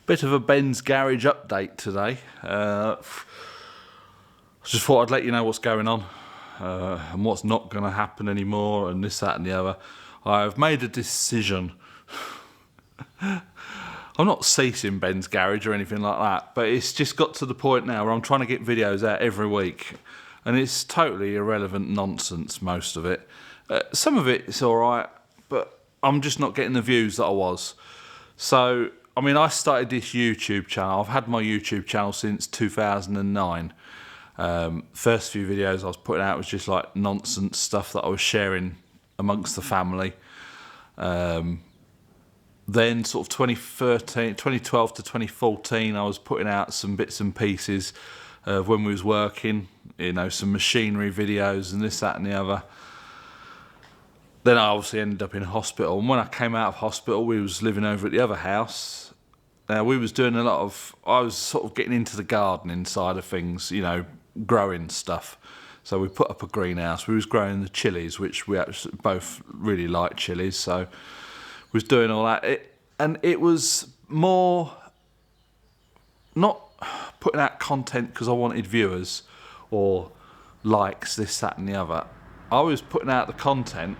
Bit of a Ben's Garage update today. I just thought I'd let you know what's going on and what's not going to happen anymore and this, that and the other. I've made a decision. I'm not ceasing Ben's Garage or anything like that, but it's just got to the point now where I'm trying to get videos out every week, and it's totally irrelevant nonsense, most of it. Some of it is alright, but I'm just not getting the views that I was. So, I mean, I started this YouTube channel. I've had my YouTube channel since 2009. First few videos I was putting out was just like nonsense stuff that I was sharing amongst the family. Then sort of 2012 to 2014, I was putting out some bits and pieces of when we was working, you know, some machinery videos and this, that and the other. Then I obviously ended up in hospital, and when I came out of hospital, we was living over at the other house. Now, we was doing I was sort of getting into the gardening side of things, you know, growing stuff. So we put up a greenhouse. We was growing the chilies, which we actually both really like chilies, so we was doing all that. It was more not putting out content because I wanted viewers or likes, this, that and the other. I was putting out the content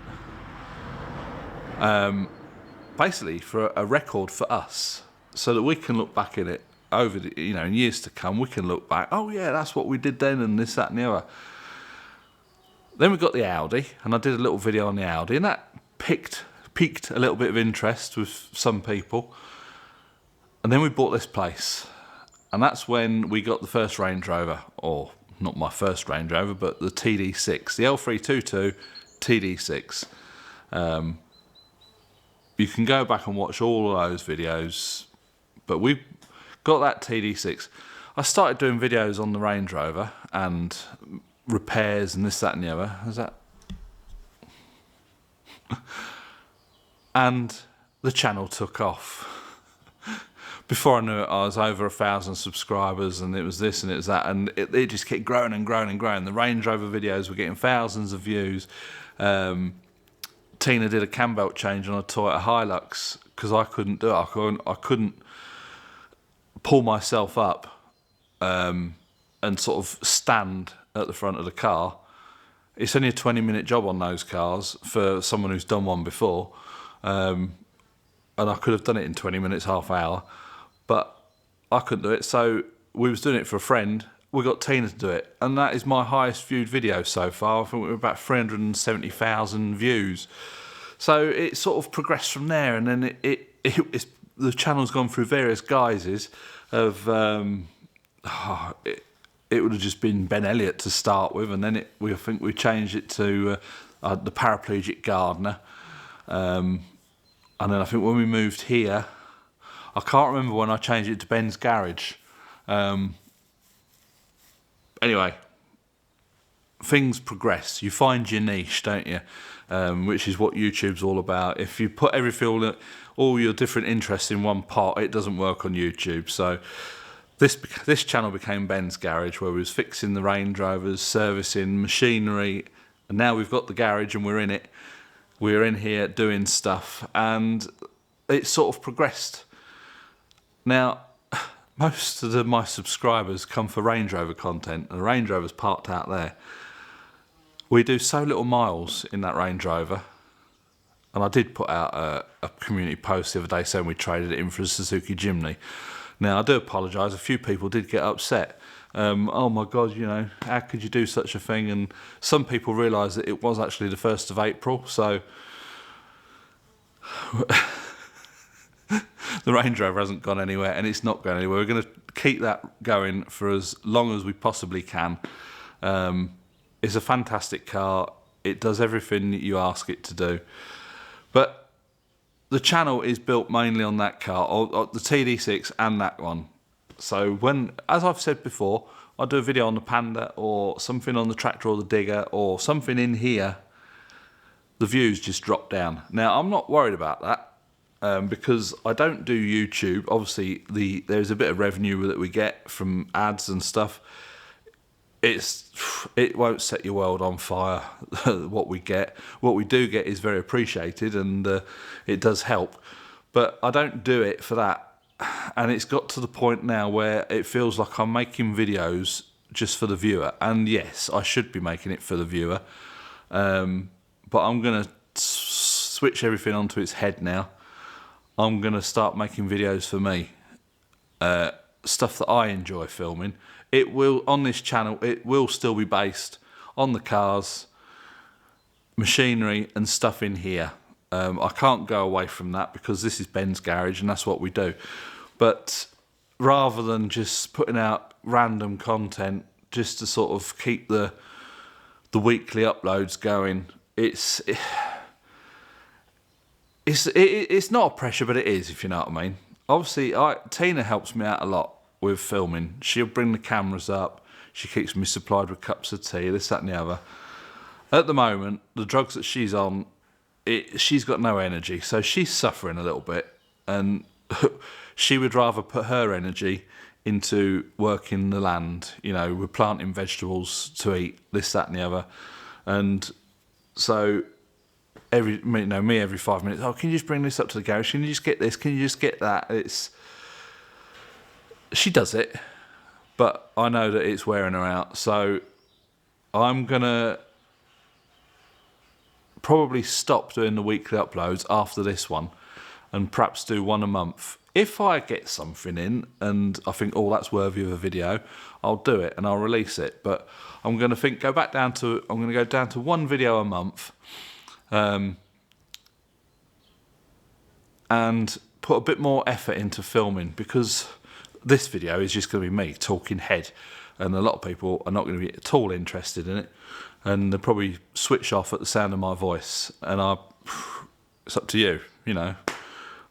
basically for a record for us, so that we can look back at it over the, you know, in years to come. We can look back, oh yeah, that's what we did then, and this, that and the other. Then we got the Audi, and I did a little video on the Audi, and that piqued a little bit of interest with some people. And then we bought this place, and that's when we got the first Range Rover, or not my first Range Rover, but the TD6, the L322 TD6. You can go back and watch all of those videos, but we got that TD6. I started doing videos on the Range Rover and repairs and this, that and the other. Is that? And the channel took off. Before I knew it, I was over 1,000 subscribers, and it was this and it was that, and it just kept growing and growing and growing. The Range Rover videos were getting thousands of views. Tina did a cam belt change on a Toyota Hilux because I couldn't do it. I couldn't pull myself up and sort of stand at the front of the car. It's only a 20-minute job on those cars for someone who's done one before, and I could have done it in 20 minutes, half hour, but I couldn't do it. So we was doing it for a friend. We got Tina to do it, and that is my highest viewed video so far. I think we're about 370,000 views. So it sort of progressed from there, and then the channel's gone through various guises of it would have just been Ben Elliott to start with, and then I think we changed it to the Paraplegic Gardener, and then I think when we moved here, I can't remember when I changed it to Ben's Garage. Anyway, things progress. You find your niche, don't you? Which is what YouTube's all about. If you put everything, all your different interests in one pot, it doesn't work on YouTube. So this channel became Ben's Garage, where we was fixing the Range Rovers, servicing machinery, and now we've got the garage and we're in it. We're in here doing stuff, and it sort of progressed. Now, most of my subscribers come for Range Rover content, and the Range Rover's parked out there. We do so little miles in that Range Rover, and I did put out a community post the other day saying we traded it in for a Suzuki Jimny. Now, I do apologise, a few people did get upset. Oh my God, you know, how could you do such a thing? And some people realised that it was actually the 1st of April, so the Range Rover hasn't gone anywhere, and it's not going anywhere. We're going to keep that going for as long as we possibly can. It's a fantastic car. It does everything that you ask it to do. But the channel is built mainly on that car, or the TD6 and that one. So as I've said before, I do a video on the Panda or something on the tractor or the digger or something in here, the views just drop down. Now, I'm not worried about that because I don't do YouTube. Obviously, there's a bit of revenue that we get from ads and stuff. It won't set your world on fire, what we get. What we do get is very appreciated, and it does help. But I don't do it for that. and it's got to the point now where it feels like I'm making videos just for the viewer. And yes, I should be making it for the viewer, but I'm going to switch everything onto its head now. I'm going to start making videos for me, stuff that I enjoy filming. It will, on this channel, it will still be based on the cars, machinery and stuff in here. I can't go away from that because this is Ben's garage and that's what we do. But rather than just putting out random content just to sort of keep the weekly uploads going, it's not a pressure, but it is, if you know what I mean. Obviously, Tina helps me out a lot with filming. She'll bring the cameras up. She keeps me supplied with cups of tea, this, that and the other. At the moment, the drugs that she's on, she's got no energy, so she's suffering a little bit, and she would rather put her energy into working the land. You know, we're planting vegetables to eat, this, that and the other. And so every 5 minutes, oh, can you just bring this up to the garage? Can you just get this? Can you just get that? She does it, but I know that it's wearing her out. So I'm gonna probably stop doing the weekly uploads after this one, and perhaps do one a month. If I get something in and I think, oh, that's worthy of a video, I'll do it and I'll release it. But I'm gonna go down to one video a month. And put a bit more effort into filming, because this video is just going to be me talking head, and a lot of people are not going to be at all interested in it, and they'll probably switch off at the sound of my voice, and it's up to you, you know,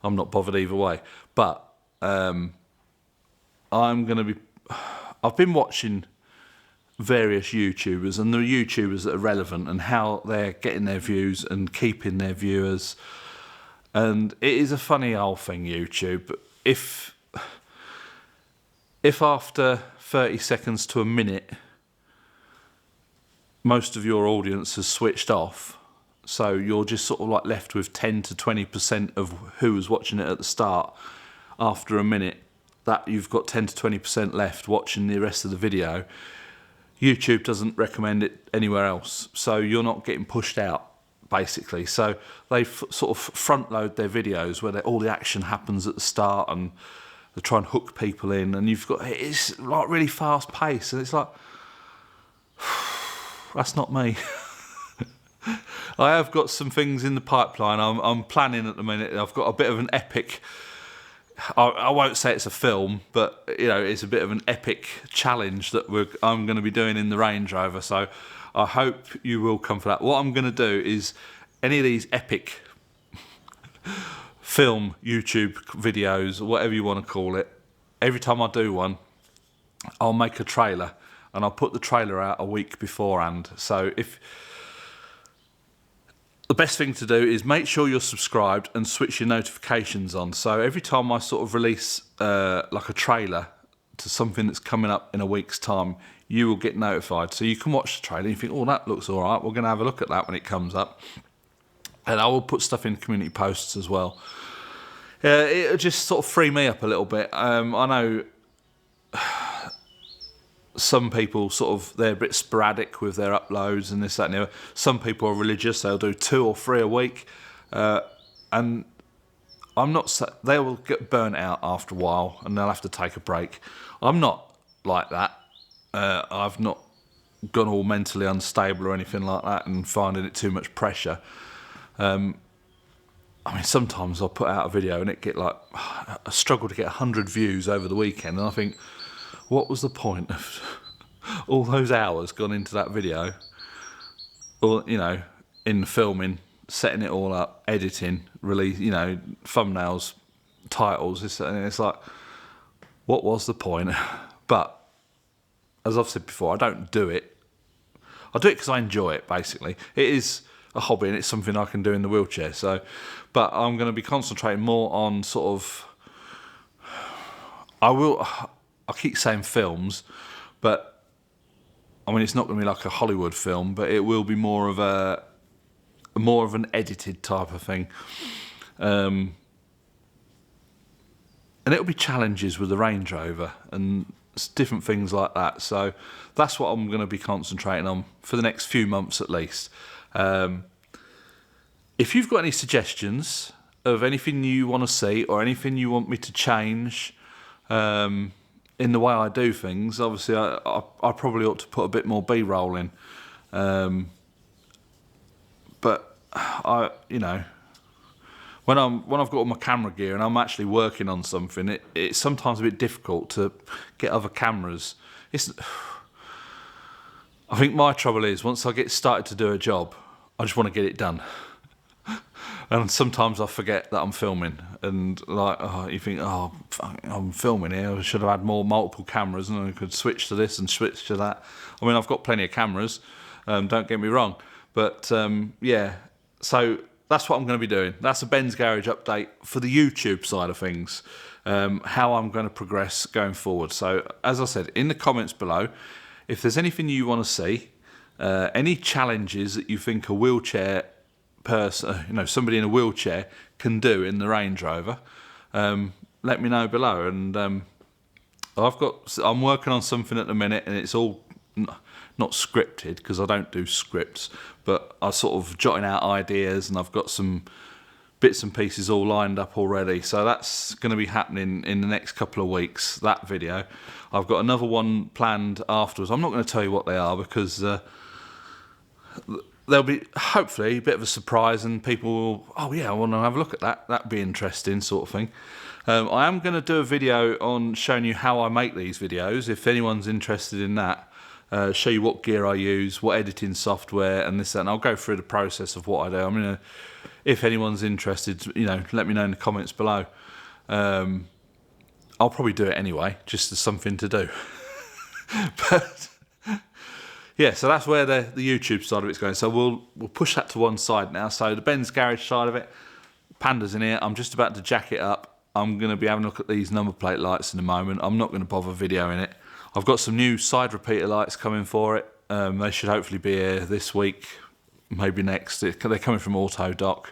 I'm not bothered either way. But I've been watching various YouTubers and the YouTubers that are relevant and how they're getting their views and keeping their viewers. And it is a funny old thing, YouTube. If after 30 seconds to a minute, most of your audience has switched off, so you're just sort of like left with 10 to 20% of who was watching it at the start, after a minute, that you've got 10 to 20% left watching the rest of the video, YouTube doesn't recommend it anywhere else, so you're not getting pushed out, basically. So they sort of front load their videos where all the action happens at the start, and they try and hook people in, and it's like really fast paced, and it's like, that's not me. I have got some things in the pipeline. I'm planning at the minute. I've got a bit of an epic, I won't say it's a film, but you know, it's a bit of an epic challenge that I'm going to be doing in the Range Rover. So I hope you will come for that. What I'm going to do is any of these epic film YouTube videos, or whatever you want to call it, every time I do one, I'll make a trailer, and I'll put the trailer out a week beforehand. So the best thing to do is make sure you're subscribed and switch your notifications on. So every time I sort of release like a trailer to something that's coming up in a week's time, you will get notified. So you can watch the trailer and you think, oh, that looks all right. We're going to have a look at that when it comes up. And I will put stuff in community posts as well. It'll just sort of free me up a little bit. I know some people they're a bit sporadic with their uploads and this, that and the other. Some people are religious, they'll do 2 or 3 a week. And they will get burnt out after a while and they'll have to take a break. I'm not like that. I've not gone all mentally unstable or anything like that and finding it too much pressure. I mean, sometimes I'll put out a video and I struggle to get 100 views over the weekend, and I think, what was the point of all those hours gone into that video? Or, you know, in filming, setting it all up, editing, release, you know, thumbnails, titles, and it's like, what was the point? But as I've said before, I don't do it. I do it because I enjoy it, basically. It is a hobby and it's something I can do in the wheelchair. So, but I'm going to be concentrating more on sort of, I keep saying films, but I mean, it's not going to be like a Hollywood film, but it will be more of an edited type of thing. And and it'll be challenges with the Range Rover and different things like that. So that's what I'm going to be concentrating on for the next few months at least. If you've got any suggestions of anything you want to see or anything you want me to change in the way I do things, obviously I probably ought to put a bit more B-roll in. But when I've got all my camera gear and I'm actually working on something, it's sometimes a bit difficult to get other cameras. I think my trouble is once I get started to do a job, I just want to get it done. And sometimes I forget that I'm filming, and you think, oh, fuck, I'm filming here. I should have had multiple cameras, and I could switch to this and switch to that. I mean, I've got plenty of cameras. Don't get me wrong, but yeah. So that's what I'm going to be doing. That's a Ben's Garage update for the YouTube side of things. How I'm going to progress going forward. So as I said, in the comments below, if there's anything you want to see, any challenges that you think a wheelchair person, somebody in a wheelchair can do in the Range Rover, let me know below. And I'm working on something at the minute, and it's all not scripted because I don't do scripts, but I'm sort of jotting out ideas, and I've got some bits and pieces all lined up already. So that's going to be happening in the next couple of weeks, that video. I've got another one planned afterwards. I'm not going to tell you what they are because there'll be hopefully a bit of a surprise, and people will, oh yeah, I want to have a look at that. That'd be interesting, sort of thing. I am going to do a video on showing you how I make these videos, if anyone's interested in that. Show you what gear I use, what editing software, and this, that, and I'll go through the process of what I do. I mean, if anyone's interested, let me know in the comments below. I'll probably do it anyway, just as something to do. But yeah, so that's where the YouTube side of it's going. So we'll push that to one side now. So the Ben's Garage side of it, Panda's in here. I'm just about to jack it up. I'm going to be having a look at these number plate lights in a moment. I'm not going to bother videoing it. I've got some new side repeater lights coming for it. They should hopefully be here this week, maybe next. They're coming from Autodoc.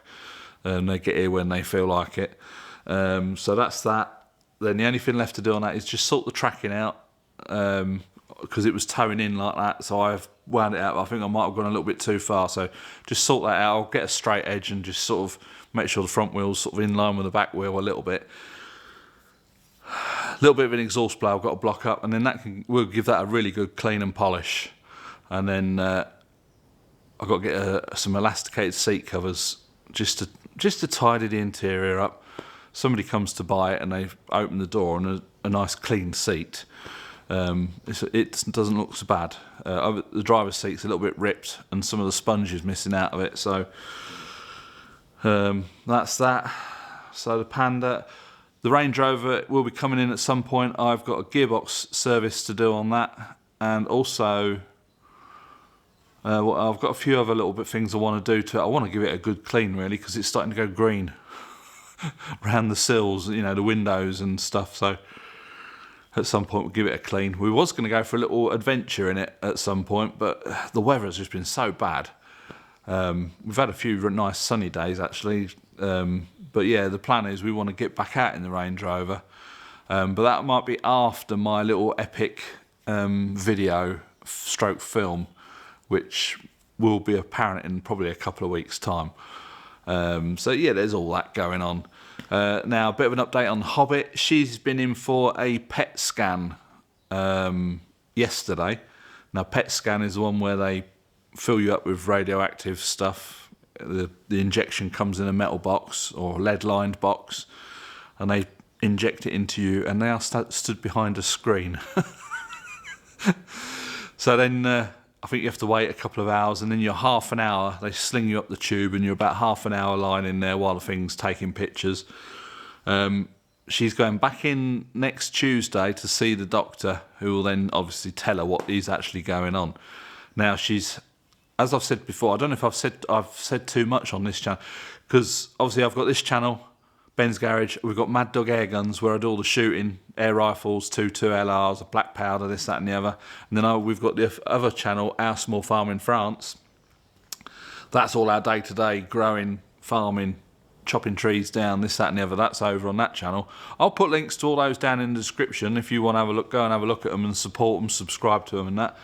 They get here when they feel like it. So that's that. Then the only thing left to do on that is just sort the tracking out, because it was towing in like that. So I've wound it out. I think I might have gone a little bit too far. So just sort that out. I'll get a straight edge and just sort of make sure the front wheel's sort of in line with the back wheel a little bit. A little bit of an exhaust blow I've got to block up, and then we'll give that a really good clean and polish. And then I've got to get some elasticated seat covers just to tidy the interior up. Somebody comes to buy it and they open the door and a nice clean seat. It doesn't look so bad. The driver's seat's a little bit ripped and some of the sponge is missing out of it. So that's that. So the Panda, the Range Rover will be coming in at some point. I've got a gearbox service to do on that, and also I've got a few other little bit things I want to do to it. I want to give it a good clean really, because it's starting to go green around the sills, the windows and stuff. So at some point we'll give it a clean. We was going to go for a little adventure in it at some point, but the weather has just been so bad. We've had a few nice sunny days actually, but yeah, the plan is we want to get back out in the Range Rover, but that might be after my little epic video stroke film, which will be apparent in probably a couple of weeks' time. So yeah, there's all that going on. Now, a bit of an update on Hobbit. She's been in for a PET scan yesterday. Now, PET scan is the one where they fill you up with radioactive stuff. The injection comes in a metal box or lead-lined box, and they inject it into you, and they are stood behind a screen. So then I think you have to wait a couple of hours, and then you're half an hour, they sling you up the tube, and you're about half an hour lying in there while the thing's taking pictures. She's going back in next Tuesday to see the doctor, who will then obviously tell her what is actually going on. Now, she's, as I've said before, I don't know if I've said too much on this channel, because obviously I've got this channel, Ben's Garage. We've got Mad Dog Air Guns, where I do all the shooting, air rifles, 2.2 LRs, a black powder, this, that and the other. And then we've got the other channel, Our Small Farm in France. That's all our day-to-day growing, farming, chopping trees down, this, that and the other, that's over on that channel. I'll put links to all those down in the description if you want to have a look. Go and have a look at them and support them, subscribe to them and that.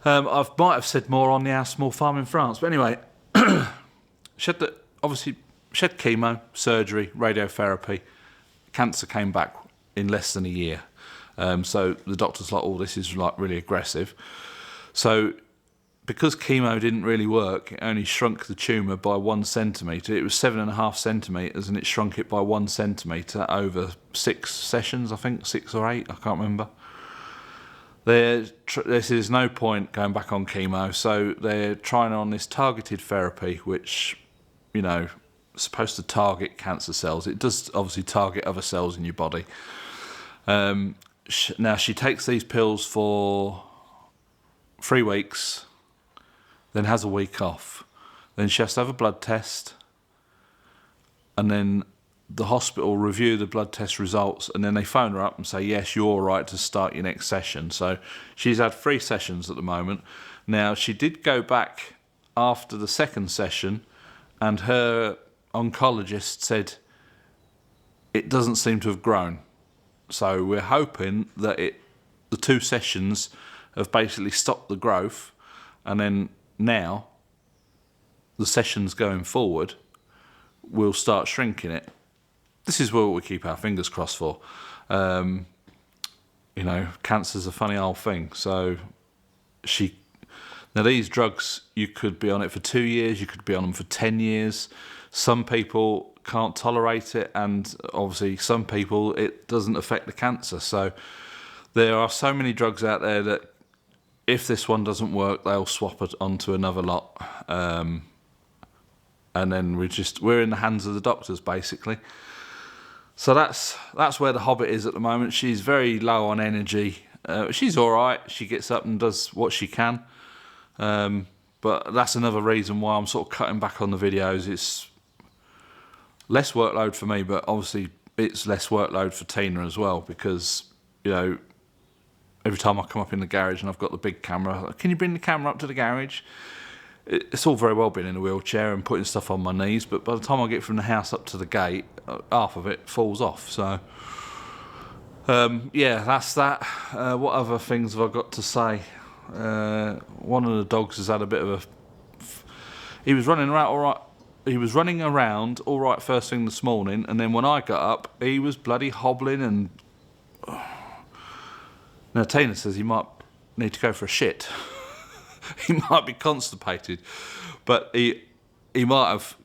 I might have said more on the Our Small Farm in France, but anyway, she had chemo, surgery, radiotherapy. Cancer came back in less than a year. So the doctor's like, oh, this is like really aggressive. So because chemo didn't really work, it only shrunk the tumour by 1 centimetre. It was 7.5 centimetres, and it shrunk it by 1 centimetre over 6 sessions, I think, 6 or 8, I can't remember. This is no point going back on chemo, so they're trying on this targeted therapy, which, you know, is supposed to target cancer cells. It does obviously target other cells in your body. Now, she takes these pills for 3 weeks, then has a week off. Then she has to have a blood test, and then the hospital review the blood test results, and then they phone her up and say, yes, you're all right to start your next session. So she's had 3 sessions at the moment. Now, she did go back after the second session, and her oncologist said it doesn't seem to have grown. So we're hoping that the 2 sessions have basically stopped the growth, and then now the sessions going forward will start shrinking it. This is what we keep our fingers crossed for. You know, cancer's a funny old thing. So now these drugs, you could be on it for 2 years, you could be on them for 10 years. Some people can't tolerate it, and obviously some people, it doesn't affect the cancer. So there are so many drugs out there that if this one doesn't work, they'll swap it onto another lot. And then we're in the hands of the doctors, basically. So that's where the Hobbit is at the moment. She's very low on energy. She's all right. She gets up and does what she can. But that's another reason why I'm sort of cutting back on the videos. It's less workload for me, but obviously it's less workload for Tina as well, because, you know, every time I come up in the garage and I've got the big camera, like, can you bring the camera up to the garage? It's all very well being in a wheelchair and putting stuff on my knees, but by the time I get from the house up to the gate, half of it falls off. So, yeah, that's that. What other things have I got to say? One of the dogs has had a bit of he was running around all right. He was running around all right first thing this morning, and then when I got up, he was bloody hobbling and... Now, Tina says he might need to go for a shit. He might be constipated, but he might have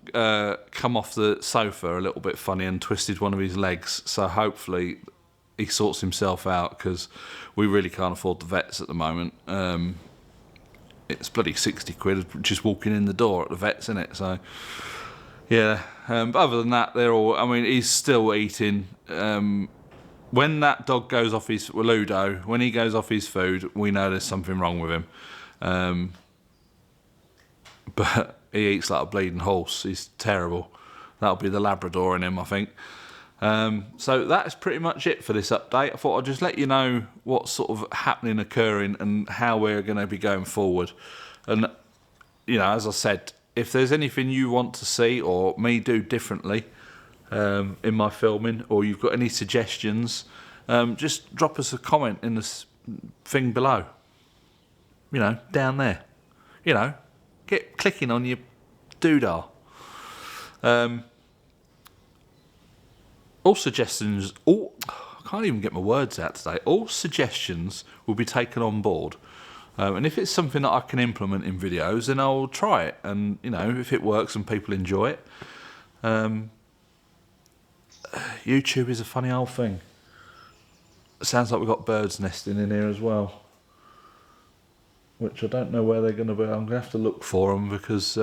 come off the sofa a little bit funny and twisted one of his legs. So hopefully he sorts himself out, because we really can't afford the vets at the moment. It's bloody 60 quid just walking in the door at the vets, isn't it? So yeah. But other than that, they're all... I mean, he's still eating. When that dog goes off his... Ludo, when he goes off his food, we know there's something wrong with him. But he eats like a bleeding horse. He's terrible. That'll be the Labrador in him, I think. So that's pretty much it for this update. I thought I'd just let you know what's sort of happening, occurring, and how we're going to be going forward. And, you know, as I said, if there's anything you want to see or me do differently in my filming, or you've got any suggestions, just drop us a comment in the thing below. You know, down there. You know, get clicking on your doodah. All suggestions, I can't even get my words out today. All suggestions will be taken on board. And if it's something that I can implement in videos, then I'll try it. And, you know, if it works and people enjoy it. YouTube is a funny old thing. It sounds like we've got birds nesting in here as well, which I don't know where they're going to be. I'm going to have to look for them, because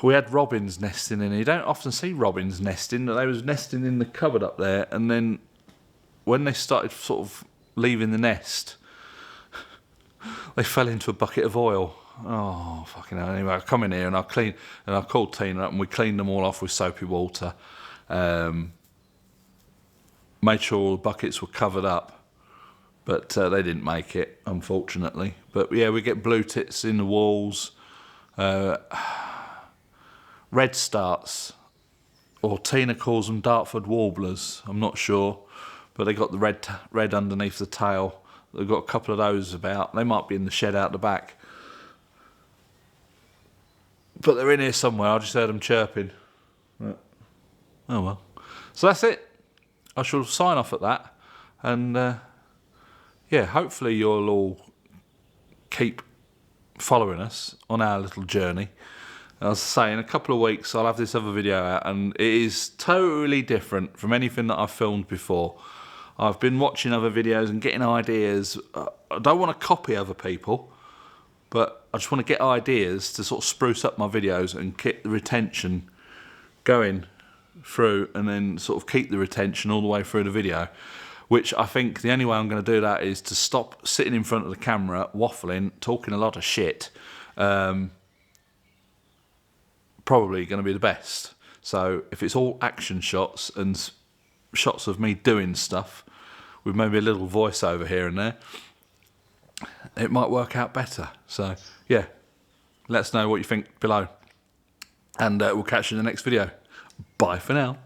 we had robins nesting in here. You don't often see robins nesting. They was nesting in the cupboard up there, and then when they started sort of leaving the nest, they fell into a bucket of oil. Oh, fucking hell. Anyway, I come in here and I called Tina up and we cleaned them all off with soapy water. Made sure all the buckets were covered up, but they didn't make it, unfortunately. But yeah, we get blue tits in the walls. redstarts, or Tina calls them Dartford warblers, I'm not sure, but they got the red underneath the tail. They've got a couple of those about. They might be in the shed out the back, but they're in here somewhere. I just heard them chirping. Oh well. So that's it. I shall sign off at that, and yeah, hopefully you'll all keep following us on our little journey. As I say, in a couple of weeks I'll have this other video out, and it is totally different from anything that I've filmed before. I've been watching other videos and getting ideas. I don't want to copy other people, but I just want to get ideas to sort of spruce up my videos and keep the retention going through, and then sort of keep the retention all the way through the video. Which I think the only way I'm going to do that is to stop sitting in front of the camera, waffling, talking a lot of shit. Probably going to be the best. So if it's all action shots and shots of me doing stuff with maybe a little voiceover here and there, it might work out better. So yeah, let us know what you think below, and we'll catch you in the next video. Bye for now.